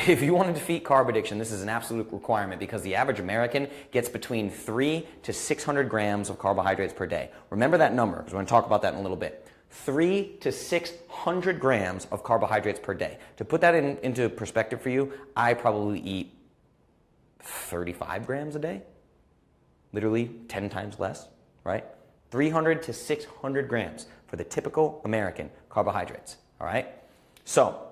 if you want to defeat carb addiction, this is an absolute requirement because the average American gets between 300 to 600 grams of carbohydrates per day. Remember that number because we're going to talk about that in a little bit. 300 to 600 grams of carbohydrates per day. To put that into perspective for you, I probably eat 35 grams a day. Literally 10 times less, right? 300 to 600 grams for the typical American carbohydrates, all right? So,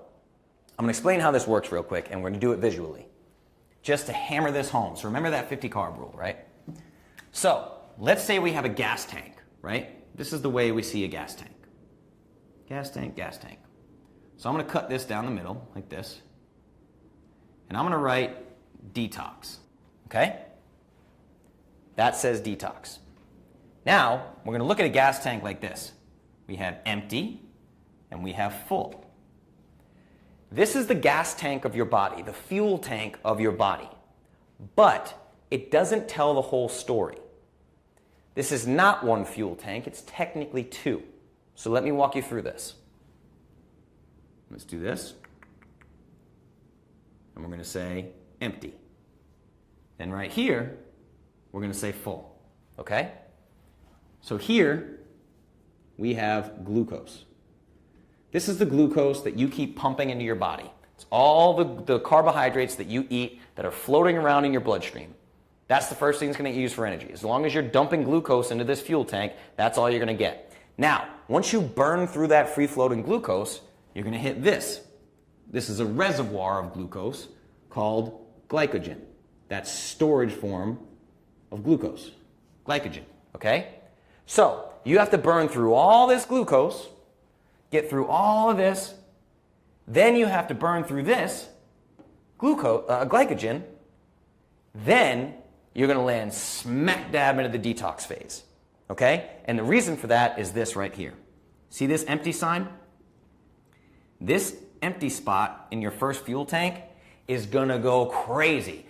I'm going to explain how this works real quick, and we're going to do it visually, just to hammer this home. So remember that 50 carb rule, right? So, let's say we have a gas tank, right? This is the way we see a gas tank. Gas tank, gas tank. So I'm going to cut this down the middle, like this, and I'm going to write detox, okay? That says detox. Now, we're going to look at a gas tank like this. We have empty, and we have full. This is the gas tank of your body, the fuel tank of your body. But it doesn't tell the whole story. This is not one fuel tank, it's technically two. So let me walk you through this. Let's do this. And we're going to say empty. Then right here, we're going to say full. Okay? So here, we have glucose. This is the glucose that you keep pumping into your body. It's all the carbohydrates that you eat that are floating around in your bloodstream. That's the first thing it's going to get used for energy. As long as you're dumping glucose into this fuel tank, that's all you're going to get. Now, once you burn through that free-floating glucose, you're going to hit this. This is a reservoir of glucose called glycogen. That's storage form of glucose. Glycogen, okay? So, you have to burn through all this glucose, get through all of this, then you have to burn through this glycogen, then you're going to land smack dab into the detox phase, okay? And the reason for that is this right here. See this empty sign? This empty spot in your first fuel tank is going to go crazy.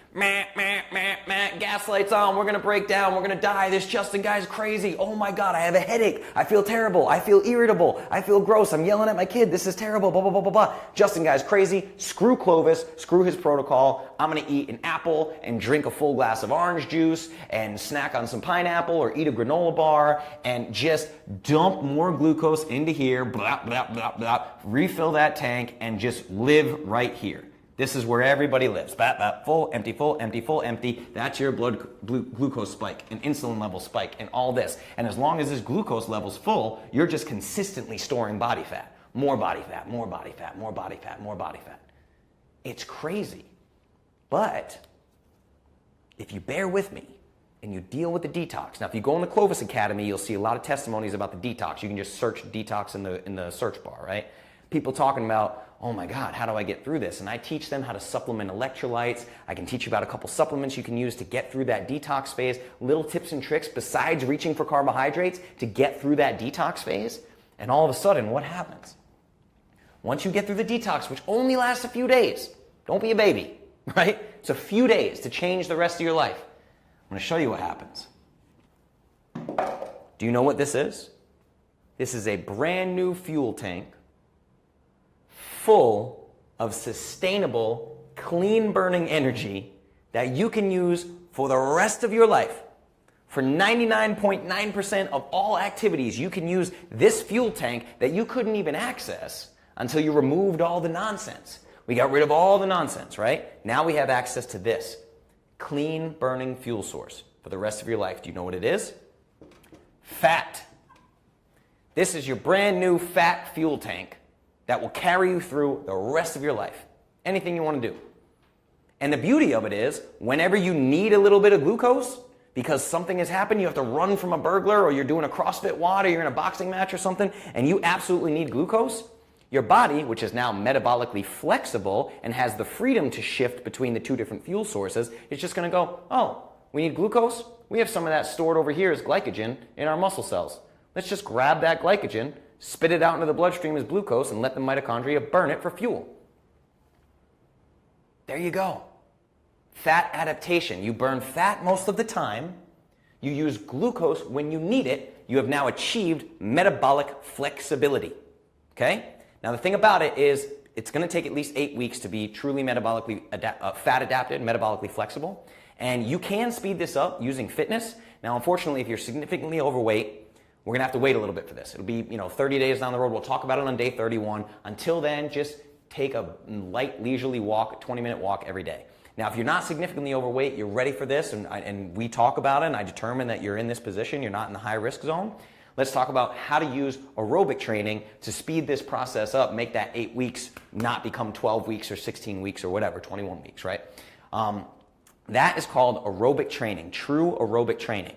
Gas lights on, we're going to break down, we're going to die, this Justin guy's crazy, oh my god, I have a headache, I feel terrible, I feel irritable, I feel gross, I'm yelling at my kid, this is terrible, blah, blah, blah, blah, blah. Justin guy's crazy, screw Clovis, screw his protocol, I'm going to eat an apple and drink a full glass of orange juice and snack on some pineapple or eat a granola bar and just dump more glucose into here, blah, blah, blah, blah, refill that tank and just live right here. This is where everybody lives. Full, empty, full, empty, full, empty. That's your blood glucose spike, an insulin level spike, and all this. And as long as this glucose level's full, you're just consistently storing body fat. More body fat, more body fat, more body fat, more body fat. It's crazy. But if you bear with me and you deal with the detox. Now, if you go in the Clovis Academy, you'll see a lot of testimonies about the detox. You can just search detox in the search bar, right? People talking about, oh my God, how do I get through this? And I teach them how to supplement electrolytes. I can teach you about a couple supplements you can use to get through that detox phase, little tips and tricks besides reaching for carbohydrates to get through that detox phase. And all of a sudden, what happens? Once you get through the detox, which only lasts a few days, don't be a baby, right? It's a few days to change the rest of your life. I'm going to show you what happens. Do you know what this is? This is a brand new fuel tank full of sustainable, clean-burning energy that you can use for the rest of your life. For 99.9% of all activities, you can use this fuel tank that you couldn't even access until you removed all the nonsense. We got rid of all the nonsense, right? Now we have access to this clean-burning fuel source for the rest of your life. Do you know what it is? Fat. This is your brand new fat fuel tank that will carry you through the rest of your life. Anything you want to do. And the beauty of it is, whenever you need a little bit of glucose, because something has happened, you have to run from a burglar, or you're doing a CrossFit WOD, or you're in a boxing match or something, and you absolutely need glucose, your body, which is now metabolically flexible and has the freedom to shift between the two different fuel sources, is just going to go, oh, we need glucose? We have some of that stored over here as glycogen in our muscle cells. Let's just grab that glycogen, spit it out into the bloodstream as glucose, and let the mitochondria burn it for fuel. There you go. Fat adaptation. You burn fat most of the time. You use glucose when you need it. You have now achieved metabolic flexibility. Okay? Now the thing about it is, it's going to take at least 8 weeks to be truly metabolically fat adapted, metabolically flexible. And you can speed this up using fitness. Now, unfortunately, if you're significantly overweight, we're going to have to wait a little bit for this. It'll be 30 days down the road. We'll talk about it on day 31. Until then, just take a light, leisurely walk, 20-minute walk every day. Now, if you're not significantly overweight, you're ready for this, and we talk about it, and I determine that you're in this position, you're not in the high-risk zone, let's talk about how to use aerobic training to speed this process up, make that 8 weeks not become 12 weeks or 16 weeks or whatever, 21 weeks, right? That is called aerobic training, true aerobic training.